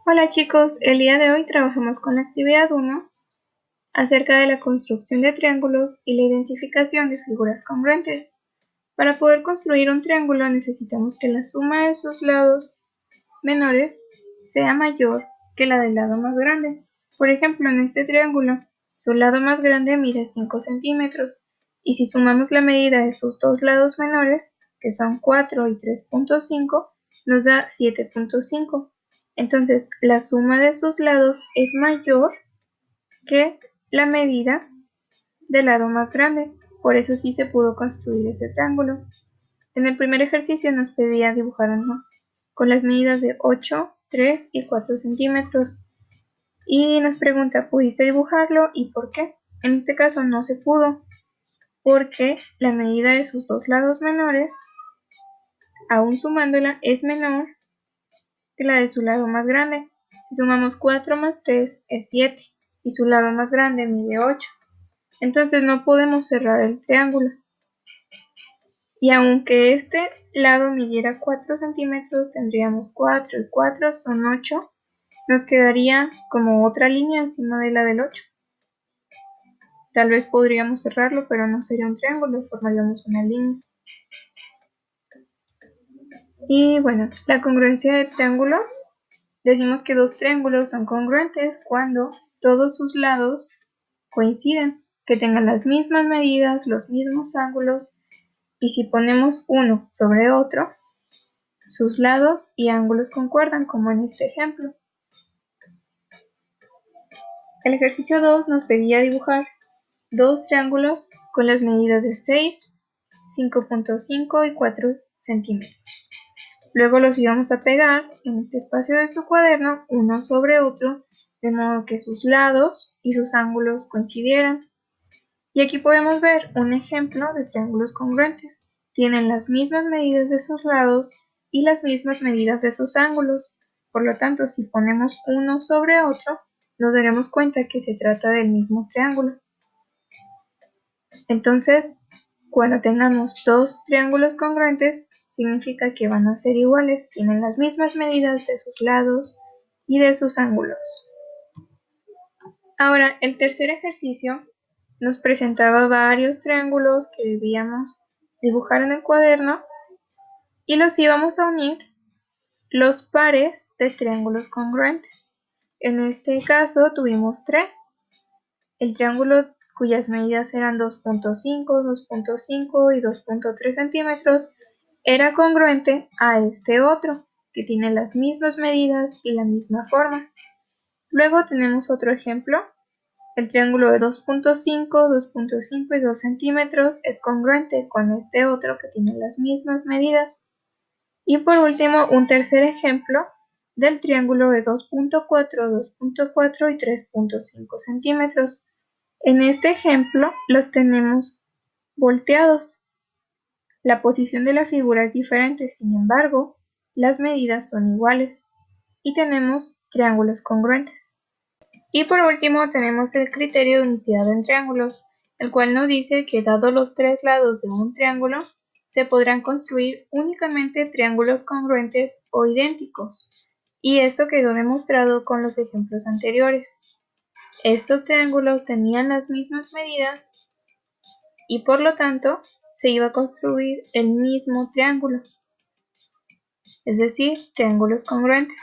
Hola chicos, el día de hoy trabajamos con la actividad 1 acerca de la construcción de triángulos y la identificación de figuras congruentes. Para poder construir un triángulo necesitamos que la suma de sus lados menores sea mayor que la del lado más grande. Por ejemplo, en este triángulo, su lado más grande mide 5 centímetros y si sumamos la medida de sus dos lados menores, que son 4 y 3.5, nos da 7.5. Entonces, la suma de sus lados es mayor que la medida del lado más grande. Por eso sí se pudo construir este triángulo. En el primer ejercicio nos pedía dibujar uno con las medidas de 8, 3 y 4 centímetros. Y nos pregunta, ¿pudiste dibujarlo y por qué? En este caso no se pudo, porque la medida de sus dos lados menores, aún sumándola, es menor que la de su lado más grande. Si sumamos 4 más 3 es 7 y su lado más grande mide 8. Entonces no podemos cerrar el triángulo. Y aunque este lado midiera 4 centímetros, tendríamos 4 y 4 son 8. Nos quedaría como otra línea encima de la del 8. Tal vez podríamos cerrarlo, pero no sería un triángulo, formaríamos una línea. Y bueno, la congruencia de triángulos. Decimos que dos triángulos son congruentes cuando todos sus lados coinciden, que tengan las mismas medidas, los mismos ángulos, y si ponemos uno sobre otro, sus lados y ángulos concuerdan, como en este ejemplo. El ejercicio 2 nos pedía dibujar dos triángulos con las medidas de 6, 5.5 y 4 centímetros. Luego los íbamos a pegar en este espacio de su cuaderno uno sobre otro, de modo que sus lados y sus ángulos coincidieran. Y aquí podemos ver un ejemplo de triángulos congruentes. Tienen las mismas medidas de sus lados y las mismas medidas de sus ángulos. Por lo tanto, si ponemos uno sobre otro, nos daremos cuenta que se trata del mismo triángulo. Entonces, cuando tengamos dos triángulos congruentes, significa que van a ser iguales, tienen las mismas medidas de sus lados y de sus ángulos. Ahora, el tercer ejercicio nos presentaba varios triángulos que debíamos dibujar en el cuaderno y los íbamos a unir los pares de triángulos congruentes. En este caso tuvimos tres. El triángulo cuyas medidas eran 2.5, 2.5 y 2.3 centímetros era congruente a este otro, que tiene las mismas medidas y la misma forma. Luego tenemos otro ejemplo. El triángulo de 2.5, 2.5 y 2 centímetros es congruente con este otro que tiene las mismas medidas. Y por último, un tercer ejemplo del triángulo de 2.4, 2.4 y 3.5 centímetros. En este ejemplo los tenemos volteados. La posición de la figura es diferente, sin embargo, las medidas son iguales y tenemos triángulos congruentes. Y por último tenemos el criterio de unicidad en triángulos, el cual nos dice que dados los tres lados de un triángulo, se podrán construir únicamente triángulos congruentes o idénticos. Y esto quedó demostrado con los ejemplos anteriores. Estos triángulos tenían las mismas medidas y por lo tanto se iba a construir el mismo triángulo, es decir, triángulos congruentes.